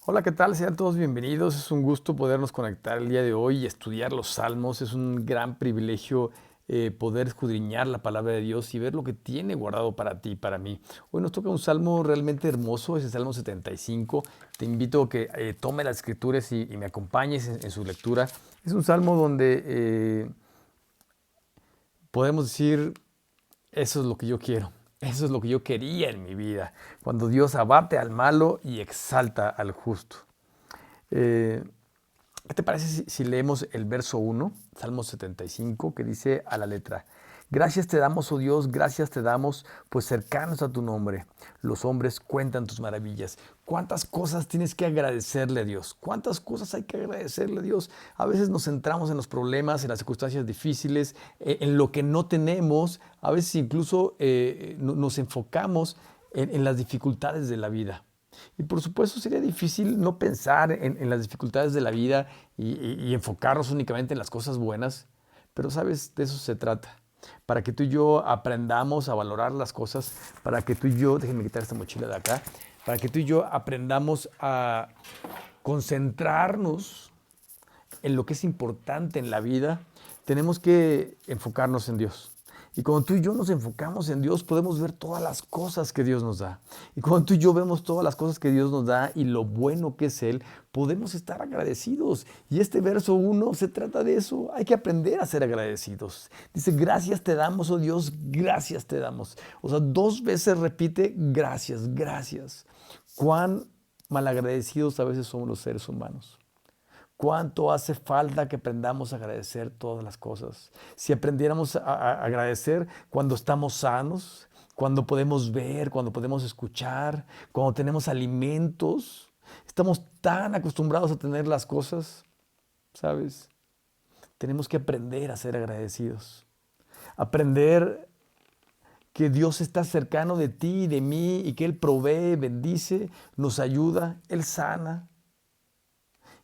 Hola, ¿qué tal? Sean todos bienvenidos. Es un gusto podernos conectar el día de hoy y estudiar los salmos. Es un gran privilegio poder escudriñar la palabra de Dios y ver lo que tiene guardado para ti y para mí. Hoy nos toca un salmo realmente hermoso, es el Salmo 75. Te invito a que tome las escrituras y me acompañes en su lectura. Es un salmo donde podemos decir, eso es lo que yo quiero. Eso es lo que yo quería en mi vida. Cuando Dios abate al malo y exalta al justo. Eh, ¿Qué te parece si leemos el verso 1, Salmo 75, que dice a la letra: Gracias te damos, oh Dios, gracias te damos, pues cercanos a tu nombre, los hombres cuentan tus maravillas. ¿Cuántas cosas tienes que agradecerle a Dios? ¿Cuántas cosas hay que agradecerle a Dios? A veces nos centramos en los problemas, en las circunstancias difíciles, en lo que no tenemos. A veces incluso nos enfocamos en las dificultades de la vida. Y por supuesto sería difícil no pensar en las dificultades de la vida y enfocarnos únicamente en las cosas buenas, pero sabes, de eso se trata. Para que tú y yo aprendamos a valorar las cosas, para que tú y yo, déjenme quitar esta mochila de acá, para que tú y yo aprendamos a concentrarnos en lo que es importante en la vida, tenemos que enfocarnos en Dios. Y cuando tú y yo nos enfocamos en Dios, podemos ver todas las cosas que Dios nos da. Y cuando tú y yo vemos todas las cosas que Dios nos da y lo bueno que es Él, podemos estar agradecidos. Y este verso 1 se trata de eso. Hay que aprender a ser agradecidos. Dice, gracias te damos, oh Dios, gracias te damos. O sea, 2 veces repite, gracias, gracias. Cuán malagradecidos a veces somos los seres humanos. ¿Cuánto hace falta que aprendamos a agradecer todas las cosas? Si aprendiéramos a agradecer cuando estamos sanos, cuando podemos ver, cuando podemos escuchar, cuando tenemos alimentos, estamos tan acostumbrados a tener las cosas, ¿sabes? Tenemos que aprender a ser agradecidos. Aprender que Dios está cercano de ti y de mí y que Él provee, bendice, nos ayuda, Él sana.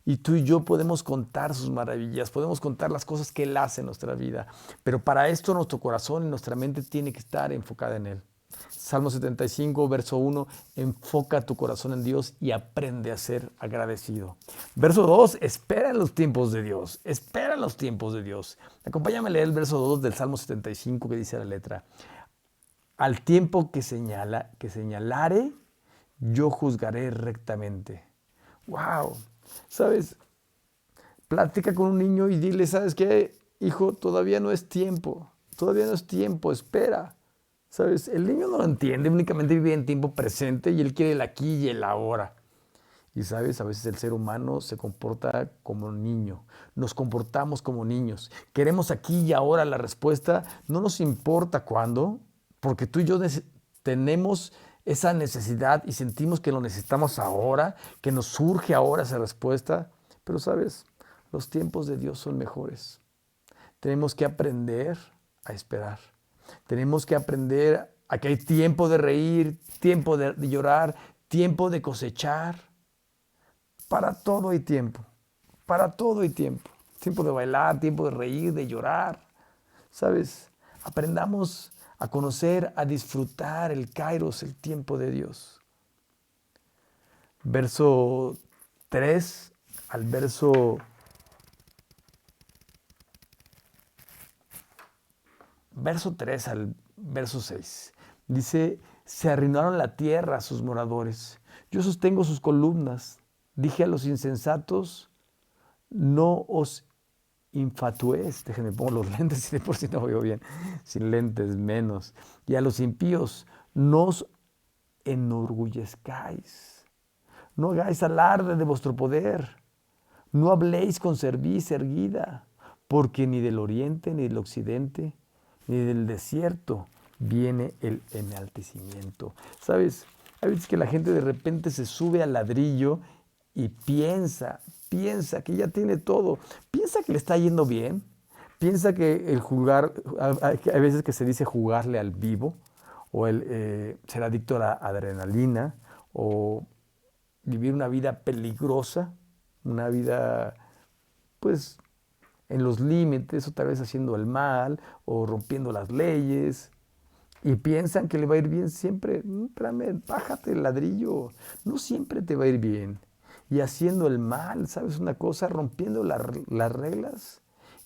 Y tú y yo podemos contar sus maravillas, podemos contar las cosas que Él hace en nuestra vida. Pero para esto nuestro corazón y nuestra mente tiene que estar enfocada en Él. Salmo 75, verso 1, enfoca tu corazón en Dios y aprende a ser agradecido. Verso 2, espera en los tiempos de Dios, espera en los tiempos de Dios. Acompáñame a leer el verso 2 del Salmo 75 que dice la letra: Al tiempo que señalare, yo juzgaré rectamente. ¡Wow! ¿Sabes? Platica con un niño y dile, ¿sabes qué? Hijo, todavía no es tiempo, espera. ¿Sabes? El niño no lo entiende, únicamente vive en tiempo presente y él quiere el aquí y el ahora. Y sabes, a veces el ser humano se comporta como un niño, nos comportamos como niños. Queremos aquí y ahora la respuesta, no nos importa cuándo, porque tú y yo tenemos esa necesidad y sentimos que lo necesitamos ahora, que nos surge ahora esa respuesta. Pero sabes, los tiempos de Dios son mejores. Tenemos que aprender a esperar. Tenemos que aprender a que hay tiempo de reír, tiempo de llorar, tiempo de cosechar. Para todo hay tiempo. Para todo hay tiempo. Tiempo de bailar, tiempo de reír, de llorar. ¿Sabes? Aprendamos a conocer, a disfrutar el kairos, el tiempo de Dios. Verso 3 al verso 3 al verso 6. Dice, se arruinaron la tierra a sus moradores. Yo sostengo sus columnas. Dije a los insensatos, no os infatués. Déjenme pongo los lentes y de por si no veo bien. Sin lentes menos. Y a los impíos, no os enorgullezcáis. No hagáis alarde de vuestro poder. No habléis con cerviz erguida, porque ni del oriente, ni del occidente, ni del desierto viene el enaltecimiento. ¿Sabes? Hay veces que la gente de repente se sube al ladrillo y piensa que ya tiene todo, piensa que le está yendo bien, piensa que el jugar, hay veces que se dice jugarle al vivo, o el ser adicto a la adrenalina, o vivir una vida peligrosa, una vida pues en los límites o tal vez haciendo el mal o rompiendo las leyes y piensan que le va a ir bien siempre. Espérame, bájate el ladrillo, no siempre te va a ir bien. y haciendo el mal, ¿sabes una cosa? Rompiendo las reglas,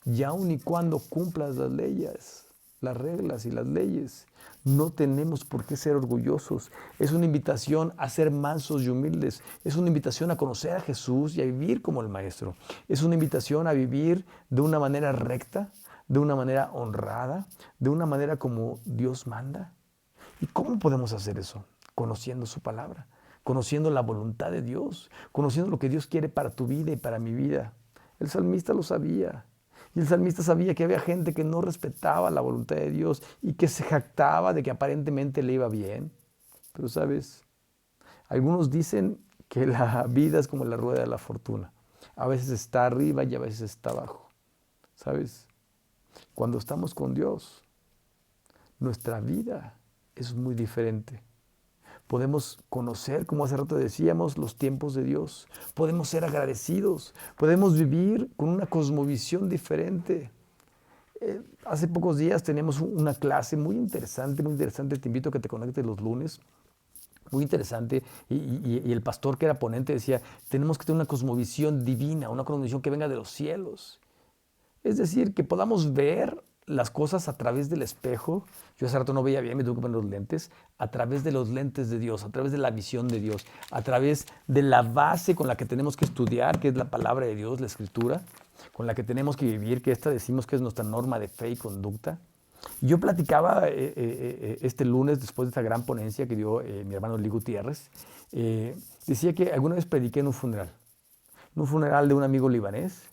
y aun y cuando cumplas las leyes, las reglas y las leyes. No tenemos por qué ser orgullosos. Es una invitación a ser mansos y humildes. Es una invitación a conocer a Jesús y a vivir como el Maestro. Es una invitación a vivir de una manera recta, de una manera honrada, de una manera como Dios manda. ¿Y cómo podemos hacer eso? Conociendo su palabra, conociendo la voluntad de Dios, conociendo lo que Dios quiere para tu vida y para mi vida. El salmista lo sabía. Y el salmista sabía que había gente que no respetaba la voluntad de Dios y que se jactaba de que aparentemente le iba bien. Pero sabes, algunos dicen que la vida es como la rueda de la fortuna. A veces está arriba y a veces está abajo. ¿Sabes? Cuando estamos con Dios, nuestra vida es muy diferente. Podemos conocer, como hace rato decíamos, los tiempos de Dios. Podemos ser agradecidos. Podemos vivir con una cosmovisión diferente. Hace pocos días teníamos una clase muy interesante, muy interesante. Te invito a que te conectes los lunes. Muy interesante. Y el pastor que era ponente decía, tenemos que tener una cosmovisión divina, una cosmovisión que venga de los cielos. Es decir, que podamos ver las cosas a través del espejo. Yo hace rato no veía bien, me tuve que poner los lentes. A través de los lentes de Dios, a través de la visión de Dios, a través de la base con la que tenemos que estudiar, que es la palabra de Dios, la Escritura, con la que tenemos que vivir, que esta decimos que es nuestra norma de fe y conducta. Y yo platicaba este lunes, después de esta gran ponencia que dio mi hermano Lee Gutiérrez, decía que alguna vez prediqué en un funeral de un amigo libanés.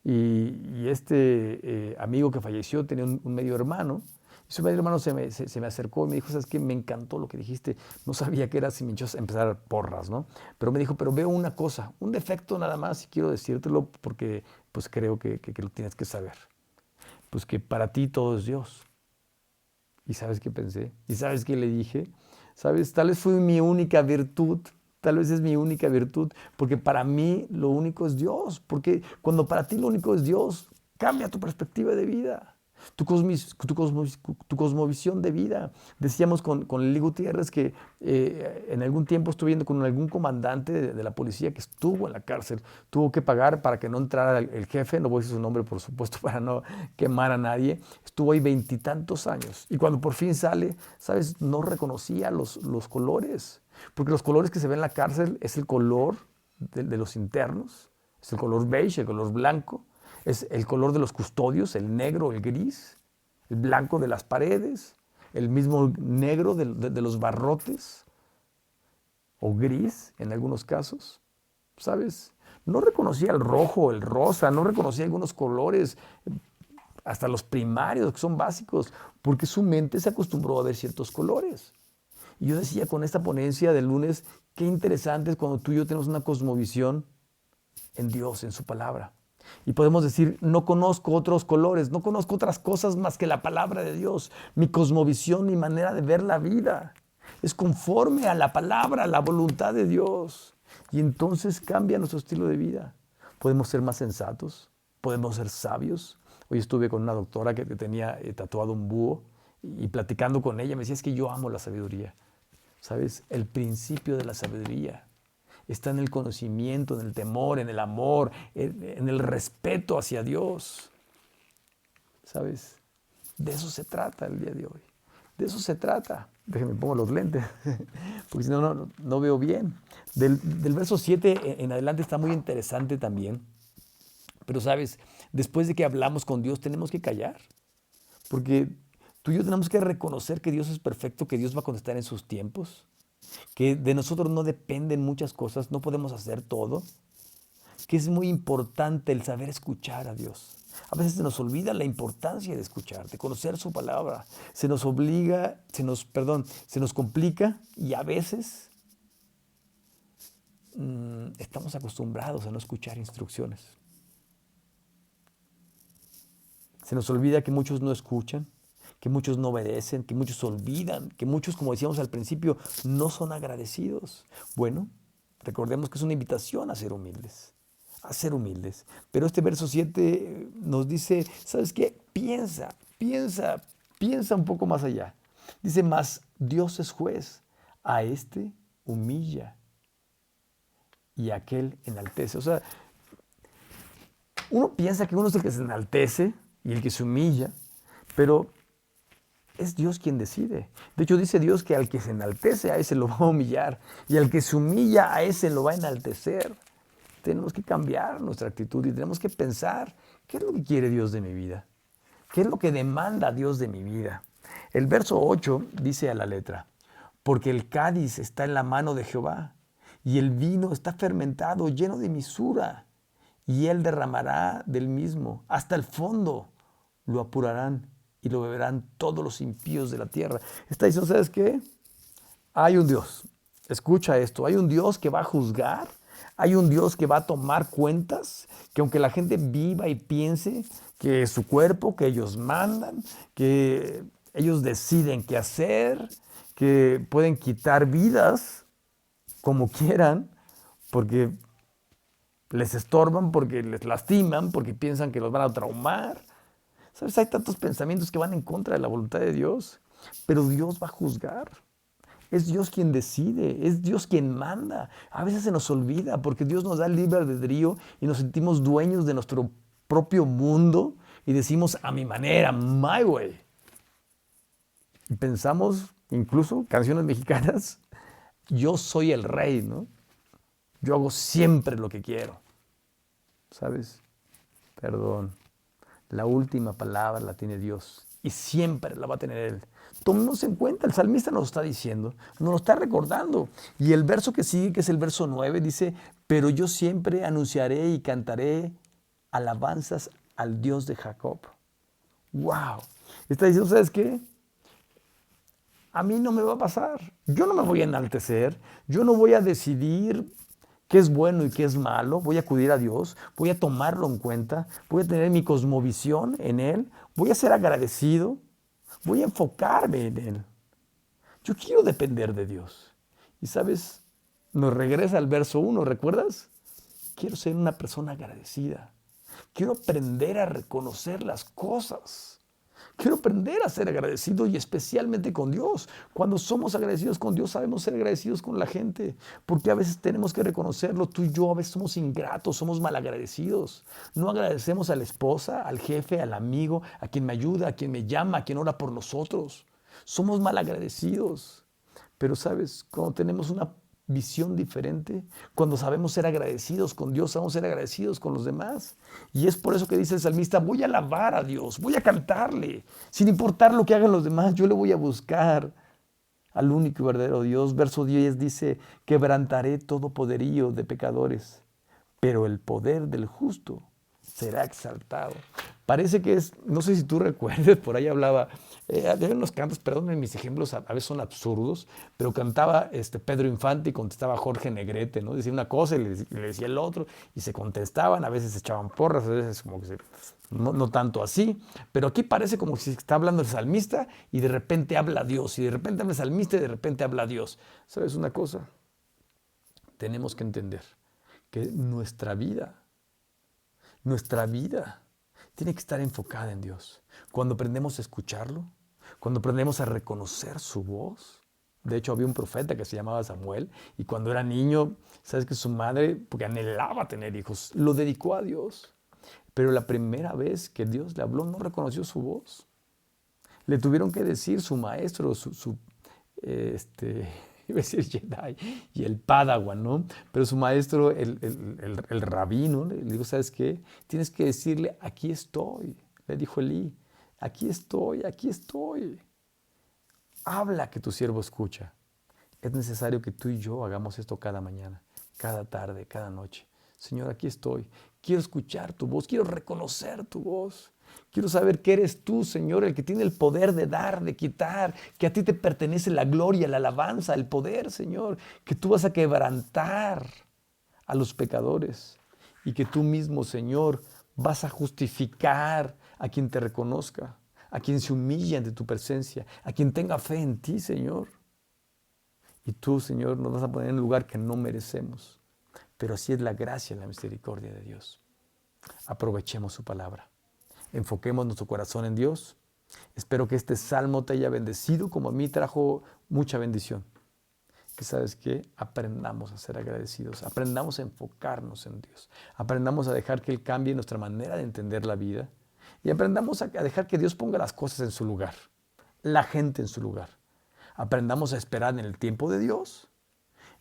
Y este amigo que falleció tenía un medio hermano. Y su medio hermano se me acercó y me dijo, ¿sabes qué? Me encantó lo que dijiste. No sabía que era si me echó a empezar porras, ¿no? Pero me dijo, pero veo una cosa, un defecto nada más y quiero decírtelo porque pues creo que lo tienes que saber. Pues que para ti todo es Dios. ¿Y sabes qué pensé? ¿Y sabes qué le dije? ¿Sabes? Tal vez fue mi única virtud. Tal vez es mi única virtud, porque para mí lo único es Dios. Porque cuando para ti lo único es Dios, cambia tu perspectiva de vida, tu cosmovisión de vida. Decíamos con Lili Gutiérrez que en algún tiempo estuve viendo con algún comandante de la policía que estuvo en la cárcel. Tuvo que pagar para que no entrara el jefe, no voy a decir su nombre por supuesto para no quemar a nadie. Estuvo ahí 20 y tantos años. Y cuando por fin sale, ¿sabes? No reconocía los colores. Porque los colores que se ven en la cárcel es el color de los internos, es el color beige, el color blanco, es el color de los custodios, el negro, el gris, el blanco de las paredes, el mismo negro de los barrotes, o gris en algunos casos, ¿sabes? No reconocía el rojo, el rosa, no reconocía algunos colores, hasta los primarios, que son básicos, porque su mente se acostumbró a ver ciertos colores. Y yo decía con esta ponencia del lunes, qué interesante es cuando tú y yo tenemos una cosmovisión en Dios, en su palabra. Y podemos decir, no conozco otros colores, no conozco otras cosas más que la palabra de Dios. Mi cosmovisión, mi manera de ver la vida es conforme a la palabra, a la voluntad de Dios. Y entonces cambia nuestro estilo de vida. Podemos ser más sensatos, podemos ser sabios. Hoy estuve con una doctora que tenía tatuado un búho y platicando con ella me decía, es que yo amo la sabiduría. ¿Sabes? El principio de la sabiduría está en el conocimiento, en el temor, en el amor, en el respeto hacia Dios. ¿Sabes? De eso se trata el día de hoy. De eso se trata. Déjenme pongo los lentes, porque si no, no veo bien. Del verso 7 en adelante está muy interesante también. Pero, ¿sabes? Después de que hablamos con Dios, tenemos que callar. Porque tú y yo tenemos que reconocer que Dios es perfecto, que Dios va a contestar en sus tiempos, que de nosotros no dependen muchas cosas, no podemos hacer todo, que es muy importante el saber escuchar a Dios. A veces se nos olvida la importancia de escuchar, de conocer su palabra. Se nos complica y a veces estamos acostumbrados a no escuchar instrucciones. Se nos olvida que muchos no escuchan, que muchos no obedecen, que muchos olvidan, que muchos, como decíamos al principio, no son agradecidos. Bueno, recordemos que es una invitación a ser humildes, a ser humildes. Pero este verso 7 nos dice, ¿sabes qué? Piensa un poco más allá. Dice, mas Dios es juez, a este humilla y aquel enaltece. O sea, uno piensa que uno es el que se enaltece y el que se humilla, pero es Dios quien decide. De hecho, dice Dios que al que se enaltece, a ese lo va a humillar. Y al que se humilla, a ese lo va a enaltecer. Tenemos que cambiar nuestra actitud y tenemos que pensar, ¿qué es lo que quiere Dios de mi vida? ¿Qué es lo que demanda Dios de mi vida? El verso 8 dice a la letra, porque el cádiz está en la mano de Jehová, y el vino está fermentado, lleno de misura, y él derramará del mismo hasta el fondo. Lo apurarán y lo beberán todos los impíos de la tierra. Está diciendo, ¿sabes qué? Hay un Dios. Escucha esto. Hay un Dios que va a juzgar. Hay un Dios que va a tomar cuentas. Que aunque la gente viva y piense que es su cuerpo, que ellos mandan, que ellos deciden qué hacer, que pueden quitar vidas como quieran, porque les estorban, porque les lastiman, porque piensan que los van a traumar. ¿Sabes? Hay tantos pensamientos que van en contra de la voluntad de Dios, pero Dios va a juzgar. Es Dios quien decide, es Dios quien manda. A veces se nos olvida porque Dios nos da el libre albedrío y nos sentimos dueños de nuestro propio mundo y decimos a mi manera, my way. Y pensamos, incluso canciones mexicanas, yo soy el rey, ¿no? Yo hago siempre lo que quiero. ¿Sabes? Perdón. La última palabra la tiene Dios y siempre la va a tener Él. Tomemos en cuenta, el salmista nos lo está diciendo, nos lo está recordando. Y el verso que sigue, que es el verso 9, dice, pero yo siempre anunciaré y cantaré alabanzas al Dios de Jacob. ¡Wow! Está diciendo, ¿sabes qué? A mí no me va a pasar. Yo no me voy a enaltecer. Yo no voy a decidir qué es bueno y qué es malo. Voy a acudir a Dios. Voy a tomarlo en cuenta. Voy a tener mi cosmovisión en Él. Voy a ser agradecido. Voy a enfocarme en Él. Yo quiero depender de Dios. Y sabes, nos regresa al verso 1, ¿recuerdas? Quiero ser una persona agradecida. Quiero aprender a reconocer las cosas. Quiero aprender a ser agradecido y especialmente con Dios. Cuando somos agradecidos con Dios, sabemos ser agradecidos con la gente. Porque a veces tenemos que reconocerlo. Tú y yo a veces somos ingratos, somos malagradecidos. No agradecemos a la esposa, al jefe, al amigo, a quien me ayuda, a quien me llama, a quien ora por nosotros. Somos malagradecidos. Pero sabes, cuando tenemos una visión diferente, cuando sabemos ser agradecidos con Dios, sabemos ser agradecidos con los demás. Y es por eso que dice el salmista, voy a alabar a Dios, voy a cantarle, sin importar lo que hagan los demás, yo le voy a buscar al único y verdadero Dios. Verso 10 dice, quebrantaré todo poderío de pecadores, pero el poder del justo será exaltado. Parece que es, no sé si tú recuerdes, por ahí hablaba, había unos cantos, perdón, mis ejemplos a veces son absurdos, pero cantaba Pedro Infante y contestaba Jorge Negrete, ¿no? Decía una cosa y le decía el otro, y se contestaban, a veces se echaban porras, a veces como que no tanto así, pero aquí parece como si está hablando el salmista y de repente habla Dios, y de repente habla el salmista y de repente habla Dios. ¿Sabes una cosa? Tenemos que entender que nuestra vida tiene que estar enfocada en Dios. Cuando aprendemos a escucharlo, cuando aprendemos a reconocer su voz. De hecho, había un profeta que se llamaba Samuel y cuando era niño, sabes que su madre, porque anhelaba tener hijos, lo dedicó a Dios. Pero la primera vez que Dios le habló, no reconoció su voz. Le tuvieron que decir su maestro, iba a decir Jedi, y el Padawan, ¿no? Pero su maestro, el rabino, le dijo, ¿sabes qué? Tienes que decirle, aquí estoy, le dijo Elí, aquí estoy, aquí estoy. Habla que tu siervo escucha. Es necesario que tú y yo hagamos esto cada mañana, cada tarde, cada noche. Señor, aquí estoy. Quiero escuchar tu voz, quiero reconocer tu voz. Quiero saber que eres tú, Señor, el que tiene el poder de dar, de quitar, que a ti te pertenece la gloria, la alabanza, el poder, Señor, que tú vas a quebrantar a los pecadores y que tú mismo, Señor, vas a justificar a quien te reconozca, a quien se humille ante tu presencia, a quien tenga fe en ti, Señor. Y tú, Señor, nos vas a poner en un lugar que no merecemos. Pero así es la gracia y la misericordia de Dios. Aprovechemos su palabra. Enfoquemos nuestro corazón en Dios. Espero que este salmo te haya bendecido como a mí trajo mucha bendición. que ¿sabes qué? Aprendamos a ser agradecidos, aprendamos a enfocarnos en Dios, aprendamos a dejar que Él cambie nuestra manera de entender la vida y aprendamos a dejar que Dios ponga las cosas en su lugar, la gente en su lugar. Aprendamos a esperar en el tiempo de Dios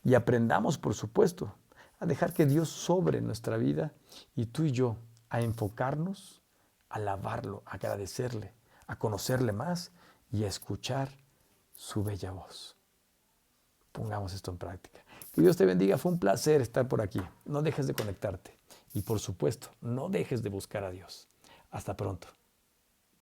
y aprendamos, por supuesto, a dejar que Dios sobre nuestra vida y tú y yo a enfocarnos, a alabarlo, a agradecerle, a conocerle más y a escuchar su bella voz. Pongamos esto en práctica. Que Dios te bendiga. Fue un placer estar por aquí. No dejes de conectarte. Y por supuesto, no dejes de buscar a Dios. Hasta pronto.